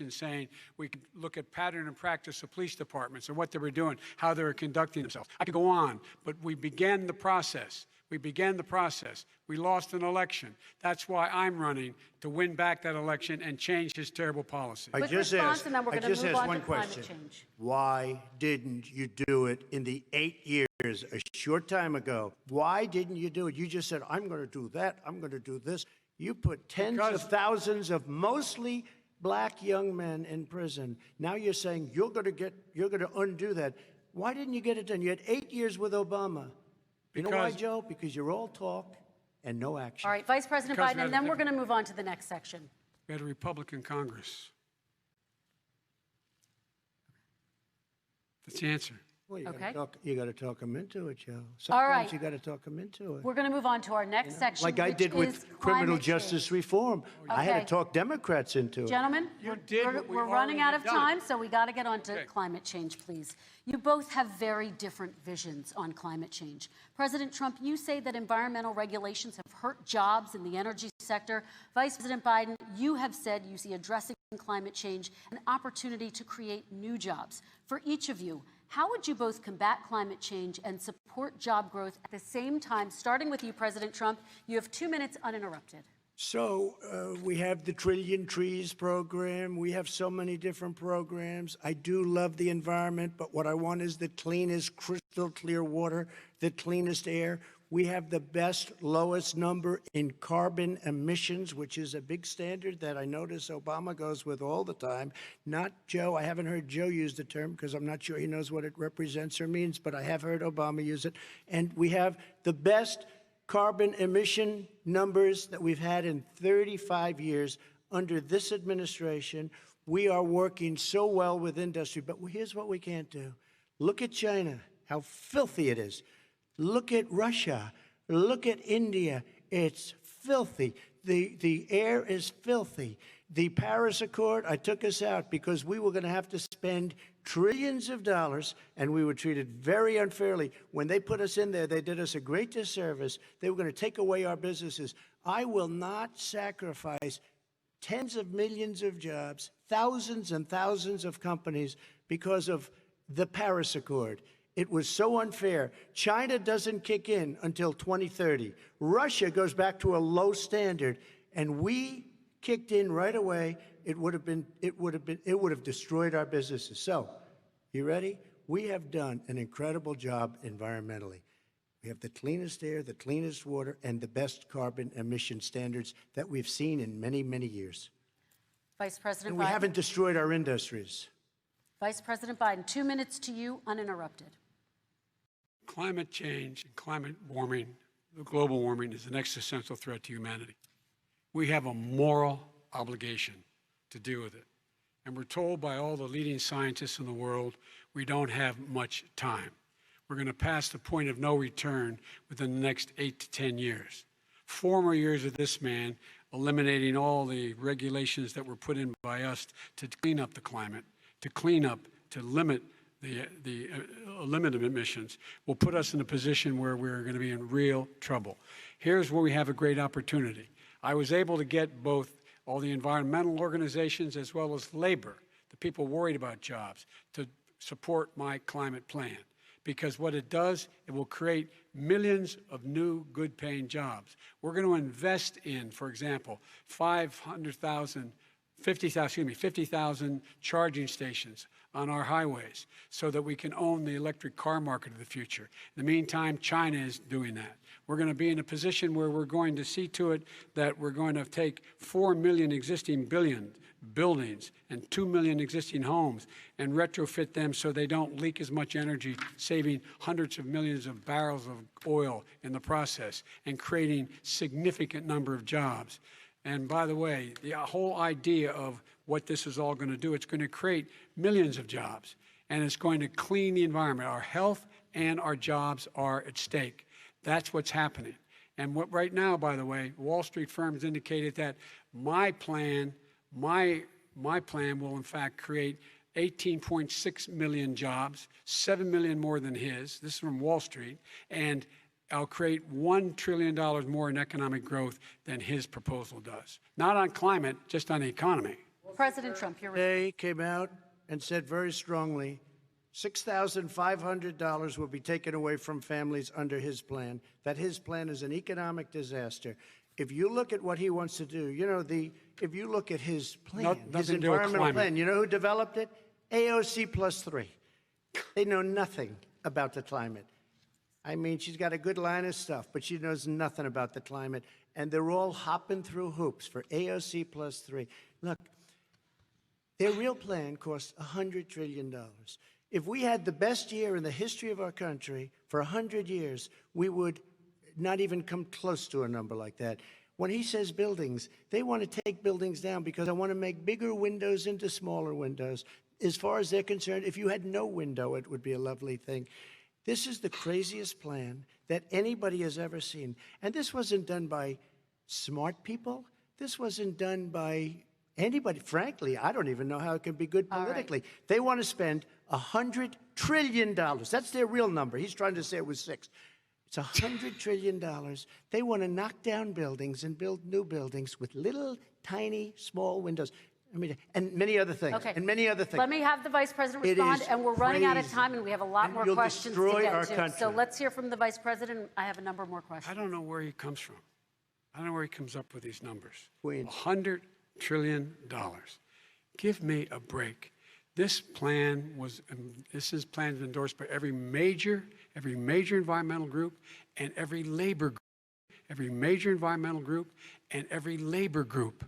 saying we could look at pattern and practice of police departments and what they were doing, how they were conducting themselves. I could go on, but we began the process. We lost an election. That's why I'm running to win back that election and change his terrible policy. I Quick just response, asked, and then we're I gonna just move asked on one to climate question. change. Why didn't you do it in the 8 years, a short time ago? Why didn't you do it? You just said, I'm going to do that, I'm going to do this. You put tens of thousands of mostly black young men in prison. Now you're saying you're going to undo that. Why didn't you get it done? You had 8 years with Obama. You know why, Because- Joe? Because you're all talk and no action. All right, Vice President Because we Biden, had and a then we're different- going to move on to the next section. We had a Republican Congress. That's the answer. Well, you Okay. got to talk them into it, Joe. All Sometimes right. you got to talk them into it. We're going to move on to our next section, Like I which did is with criminal climate justice change. reform. I had Okay. to talk Democrats into it. Gentlemen, You did we're, what we we're running already out of done. time, so we got to get on to Okay. climate change, please. You both have very different visions on climate change. President Trump, you say that environmental regulations have hurt jobs in the energy sector. Vice President Biden, you have said you see addressing climate change an opportunity to create new jobs. For each of you, how would you both combat climate change and support job growth at the same time? Starting with you, President Trump, you have 2 minutes uninterrupted. So we have the Trillion Trees program. We have so many different programs. I do love the environment, but what I want is the cleanest, crystal clear water, the cleanest air. We have the best, lowest number in carbon emissions, which is a big standard that I notice Obama goes with all the time. Not Joe. I haven't heard Joe use the term because I'm not sure he knows what it represents or means, but I have heard Obama use it. And we have the best carbon emission numbers that we've had in 35 years under this administration. We are working so well with industry, but here's what we can't do. Look at China, how filthy it is. Look at Russia. Look at India. It's filthy. The air is filthy. The Paris Accord, I took us out because we were going to have to spend trillions of dollars, and we were treated very unfairly. When they put us in there, they did us a great disservice. They were going to take away our businesses. I will not sacrifice tens of millions of jobs, thousands and thousands of companies because of the Paris Accord. It was so unfair. China doesn't kick in until 2030. Russia goes back to a low standard, and we kicked in right away. It would have destroyed our businesses. So, you ready? We have done an incredible job environmentally. We have the cleanest air, the cleanest water, and the best carbon emission standards that we've seen in many, many years. Vice President And we Biden. haven't destroyed our industries. Vice President Biden, 2 minutes to you, uninterrupted. Climate change and climate warming, the global warming, is an existential threat to humanity. We have a moral obligation to deal with it. And we're told by all the leading scientists in the world we don't have much time. We're going to pass the point of no return within the next 8 to 10 years. 4 more years of this man eliminating all the regulations that were put in by us to clean up the climate, to limit the limit of emissions, will put us in a position where we're going to be in real trouble. Here's where we have a great opportunity. I was able to get both all the environmental organizations as well as labor, the people worried about jobs, to support my climate plan. Because what it does, it will create millions of new good-paying jobs. We're going to invest in, for example, 50,000 charging stations on our highways so that we can own the electric car market of the future. In the meantime, China is doing that. We're going to be in a position where we're going to see to it that we're going to take 4 million existing buildings and 2 million existing homes and retrofit them so they don't leak as much energy, saving hundreds of millions of barrels of oil in the process and creating significant number of jobs. And by the way, the whole idea of what this is all going to do, it's going to create millions of jobs, and it's going to clean the environment. Our health and our jobs are at stake. That's what's happening. And what right now, by the way, Wall Street firms indicated that my plan will in fact create 18.6 million jobs, 7 million more than his. This is from Wall Street. And I'll create $1 trillion more in economic growth than his proposal does. Not on climate, just on the economy. President Trump, you're Today came out and said very strongly, $6,500 will be taken away from families under his plan, that his plan is an economic disaster. If you look at what he wants to do, if you look at his plan, his environmental plan, you know who developed it? AOC plus 3. They know nothing about the climate. I mean, she's got a good line of stuff, but she knows nothing about the climate. And they're all hopping through hoops for AOC plus 3. Look, their real plan costs $100 trillion. If we had the best year in the history of our country for 100 years, we would not even come close to a number like that. When he says buildings, they want to take buildings down because I want to make bigger windows into smaller windows. As far as they're concerned, if you had no window, it would be a lovely thing. This is the craziest plan that anybody has ever seen. And this wasn't done by smart people. This wasn't done by anybody. Frankly, I don't even know how it can be good politically. Right. They want to spend $100 trillion. That's their real number. He's trying to say it was 6. It's $100 trillion. They want to knock down buildings and build new buildings with little, tiny, small windows. I mean, and many other things. Okay. And many other things. Let me have the Vice President respond, and we're running out of time, and we have a lot more questions to get to. Country. So let's hear from the Vice President. I have a number more questions. I don't know where he comes from. I don't know where he comes up with these numbers. Queens. $100 trillion. Give me a break. This plan is endorsed by every major environmental group and every labor group, every major environmental group and every labor group.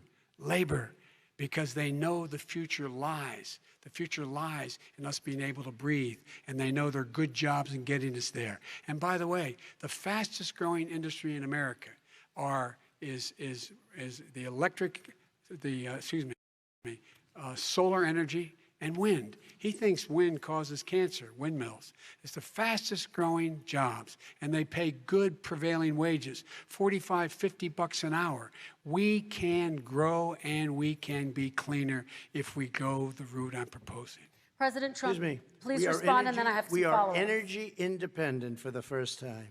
Because they know the future lies. The future lies in us being able to breathe, and they know there are good jobs in getting us there. And by the way, the fastest growing industry in America is the solar energy and wind. He thinks wind causes cancer, windmills. It's the fastest growing jobs, and they pay good prevailing wages, 45, 50 bucks an hour. We can grow and we can be cleaner if we go the route I'm proposing. President Trump, Excuse me. please We are respond, and then I have some We are follow-ups. energy independent for the first time.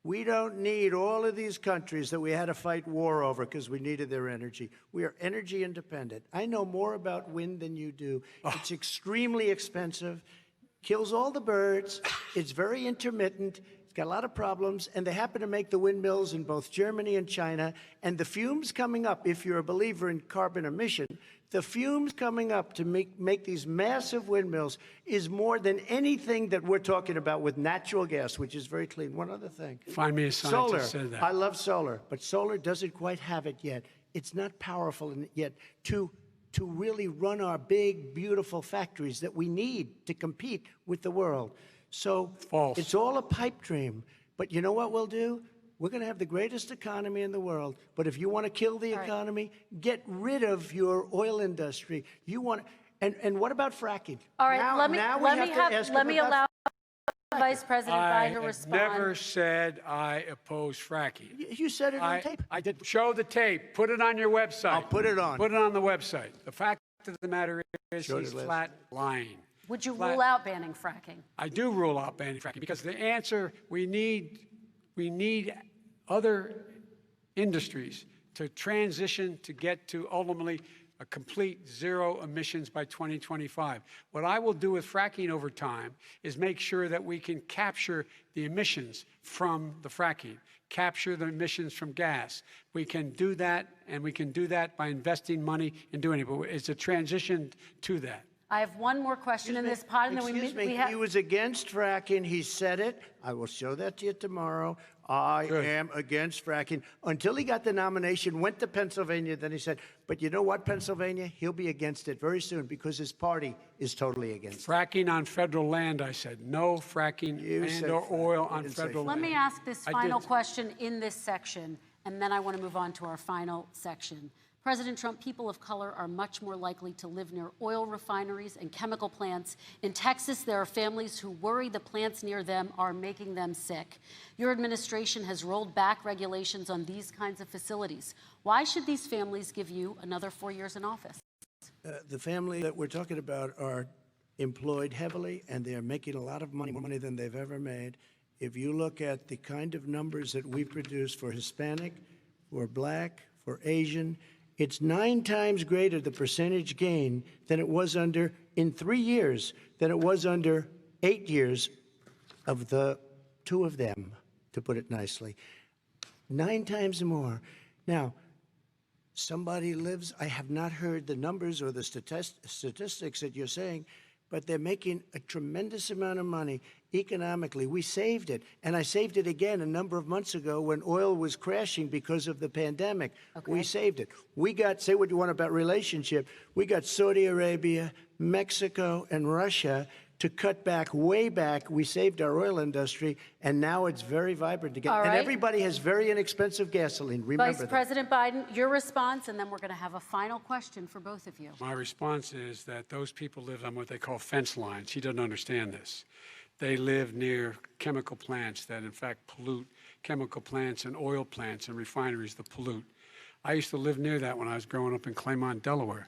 We don't need all of these countries that we had to fight war over because we needed their energy. We are energy independent. I know more about wind than you do. It's extremely expensive, kills all the birds, it's very intermittent, it's got a lot of problems, and they happen to make the windmills in both Germany and China. And the fumes coming up, if you're a believer in carbon emission, the fumes coming up to make these massive windmills is more than anything that we're talking about with natural gas, which is very clean. One other thing. Find me a scientist Solar. that said that. I love solar, but solar doesn't quite have it yet. It's not powerful yet to really run our big, beautiful factories that we need to compete with the world. So False. It's all a pipe dream. But you know what we'll do? We're going to have the greatest economy in the world. But if you want to kill the economy, get rid of your oil industry. You want, and what about fracking? All right, Now- let me now we let have me to have ask let him me about allow Vice President I Biden to have respond. never said I oppose fracking. You said it on tape. I did show the tape. Put it on your website. I'll put it on. Put it on the website. The fact of the matter is Showed he's it last flat lying. Would you Flat- rule out banning fracking? I do rule out banning fracking because the answer we need other industries to transition to get to ultimately a complete zero emissions by 2025. What I will do with fracking over time is make sure that we can capture the emissions from the fracking, capture the emissions from gas. We can do that, and we can do that by investing money in doing it. But it's a transition to that. I have one more question in this pod, and then Excuse me, we have. he was against fracking. He said it. I will show that to you tomorrow. I am against fracking. Until he got the nomination, went to Pennsylvania, then he said, but you know what, Pennsylvania? He'll be against it very soon because his party is totally against it. Fracking on federal land, I said. No fracking You said and or fracking. oil You on didn't say federal Let land. me ask this I final did. question in this section, and then I want to move on to our final section. President Trump, people of color are much more likely to live near oil refineries and chemical plants. In Texas, there are families who worry the plants near them are making them sick. Your administration has rolled back regulations on these kinds of facilities. Why should these families give you another 4 years in office? The family that we're talking about are employed heavily, and they're making a lot of money, more money than they've ever made. If you look at the kind of numbers that we produce for Hispanic, for Black, for Asian, it's 9 times greater, the percentage gain, than it was in 3 years, than it was under 8 years of the 2 of them, to put it nicely. 9 times more. Now, somebody lives, I have not heard the numbers or the statistics that you're saying, but they're making a tremendous amount of money economically. We saved it, and I saved it again a number of months ago when oil was crashing because of the pandemic. We saved it. We got, say what you want about relationship, we got Saudi Arabia, Mexico, and Russia to cut back, way back. We saved our oil industry, and now it's very vibrant again. All And right. everybody has very inexpensive gasoline. Remember Vice that. President Biden, your response, and then we're going to have a final question for both of you. My response is that those people live on what they call fence lines. He doesn't understand this. They live near chemical plants that, in fact, pollute, chemical plants and oil plants and refineries that pollute. I used to live near that when I was growing up in Claymont, Delaware.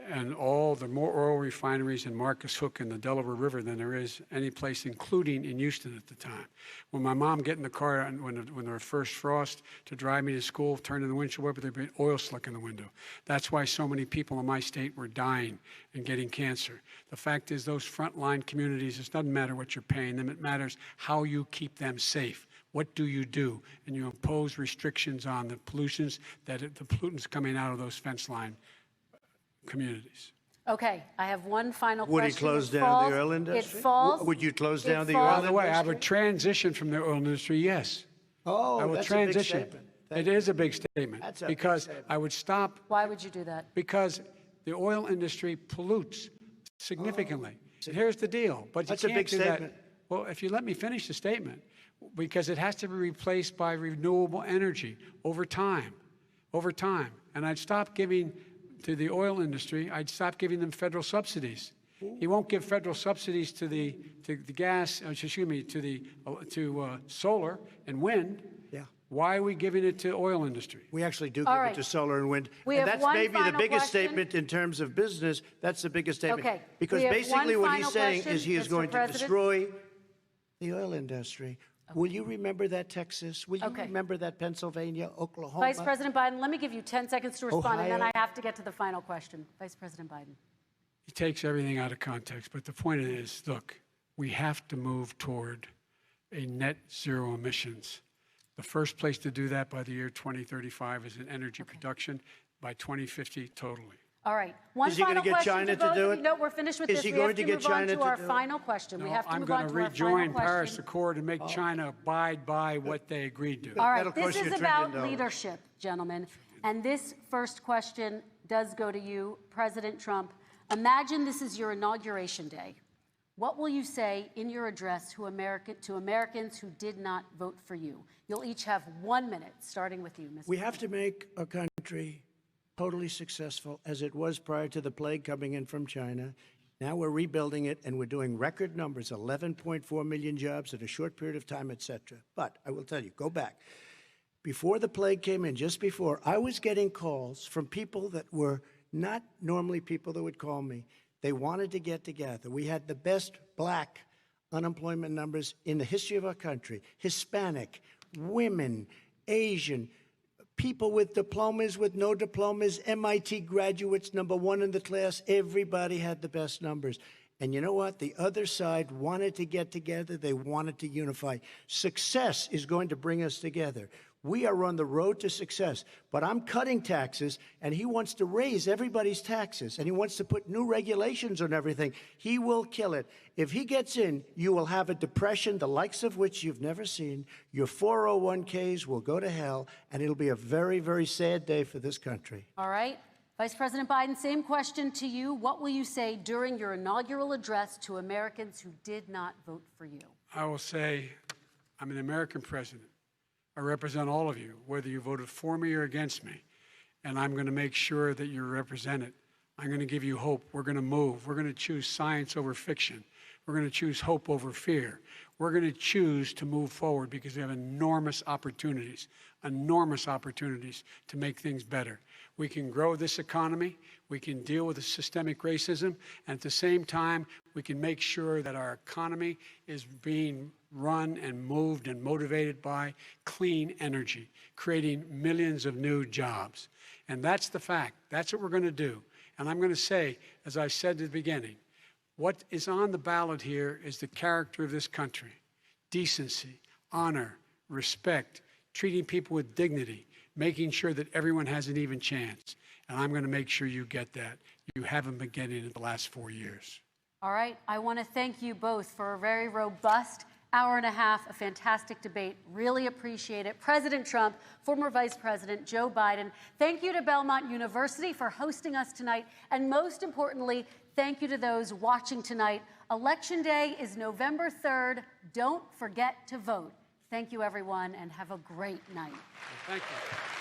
And all the more oil refineries in Marcus Hook and the Delaware River than there is any place, including in Houston at the time. When my mom get in the car and when there was first frost to drive me to school, turn in the windshield wiper, there'd be oil slick in the window. That's why so many people in my state were dying and getting cancer. The fact is, those frontline communities, it doesn't matter what you're paying them, it matters how you keep them safe. What do? And you impose restrictions on the pollutions, the pollutants coming out of those fence line communities. Okay, I have one final Would he question. close It down falls- the oil industry? It falls. Would you close it down the falls- oil By the way, I industry? would transition from the oil industry, yes. Oh, I will that's transition. a big statement. It is a big statement That's a big because statement. I would stop Why would you do that? because the oil industry pollutes significantly. And here's the deal, but you That's a can't big do that. statement. Well, if you let me finish the statement, because it has to be replaced by renewable energy over time, And I'd stop giving to the oil industry, I'd stop giving them federal subsidies. He won't give federal subsidies to the gas, excuse me, to solar and wind. Yeah. Why are we giving it to oil industry? We actually do All give right. it to solar and wind. We And have that's one maybe the final biggest question. statement in terms of business. That's the biggest statement. Okay. Because We have basically one what he's final saying question, is he is Mr. going to President. destroy the oil industry. Will you remember that, Texas? Will you Okay. remember that, Pennsylvania, Oklahoma? Vice President Biden, let me give you 10 seconds to respond, and then I Ohio. have to get to the final question. Vice President Biden. He takes everything out of context, but the point is, look, we have to move toward a net zero emissions. The first place to do that by the year 2035 is in energy production, by 2050 totally. All right. One Is he gonna final get question China to both do of it? you. No, we're finished with Is this. he We going have to to get move on China to to our do it? final question. We No, have to I'm move going on to to our rejoin final Paris question. Accord and make China abide by what they agreed to. All right, That'll this cost you is $1 about trillion. leadership, gentlemen. And this first question does go to you, President Trump. Imagine this is your inauguration day. What will you say in your address to Americans who did not vote for you? You'll each have 1 minute, starting with you, Mr. We have to make our country totally successful as it was prior to the plague coming in from China. Now we're rebuilding it, and we're doing record numbers, 11.4 million jobs in a short period of time, et cetera. But I will tell you, go back. Before the plague came in, just before, I was getting calls from people that were not normally people that would call me. They wanted to get together. We had the best black unemployment numbers in the history of our country. Hispanic, women, Asian, people with diplomas, with no diplomas, MIT graduates, #1 in the class. Everybody had the best numbers. And you know what? The other side wanted to get together. They wanted to unify. Success is going to bring us together. We are on the road to success, but I'm cutting taxes, and he wants to raise everybody's taxes, and he wants to put new regulations on everything. He will kill it. If he gets in, you will have a depression, the likes of which you've never seen. Your 401ks will go to hell, and it'll be a very, very sad day for this country. All right. Vice President Biden, same question to you. What will you say during your inaugural address to Americans who did not vote for you? I will say, I'm an American president. I represent all of you, whether you voted for me or against me. And I'm going to make sure that you're represented. I'm going to give you hope. We're going to move. We're going to choose science over fiction. We're going to choose hope over fear. We're going to choose to move forward because we have enormous opportunities to make things better. We can grow this economy. We can deal with the systemic racism. And at the same time, we can make sure that our economy is being run and moved and motivated by clean energy, creating millions of new jobs. And that's the fact. That's what we're going to do. And I'm going to say, as I said at the beginning, what is on the ballot here is the character of this country: decency, honor, respect, treating people with dignity, making sure that everyone has an even chance. And I'm going to make sure you get that. You haven't been getting it the last 4 years. All right. I want to thank you both for a very robust hour and a half, a fantastic debate. Really appreciate it. President Trump, former Vice President Joe Biden, thank you to Belmont University for hosting us tonight. And most importantly, thank you to those watching tonight. Election Day is November 3rd. Don't forget to vote. Thank you, everyone, and have a great night. Thank you.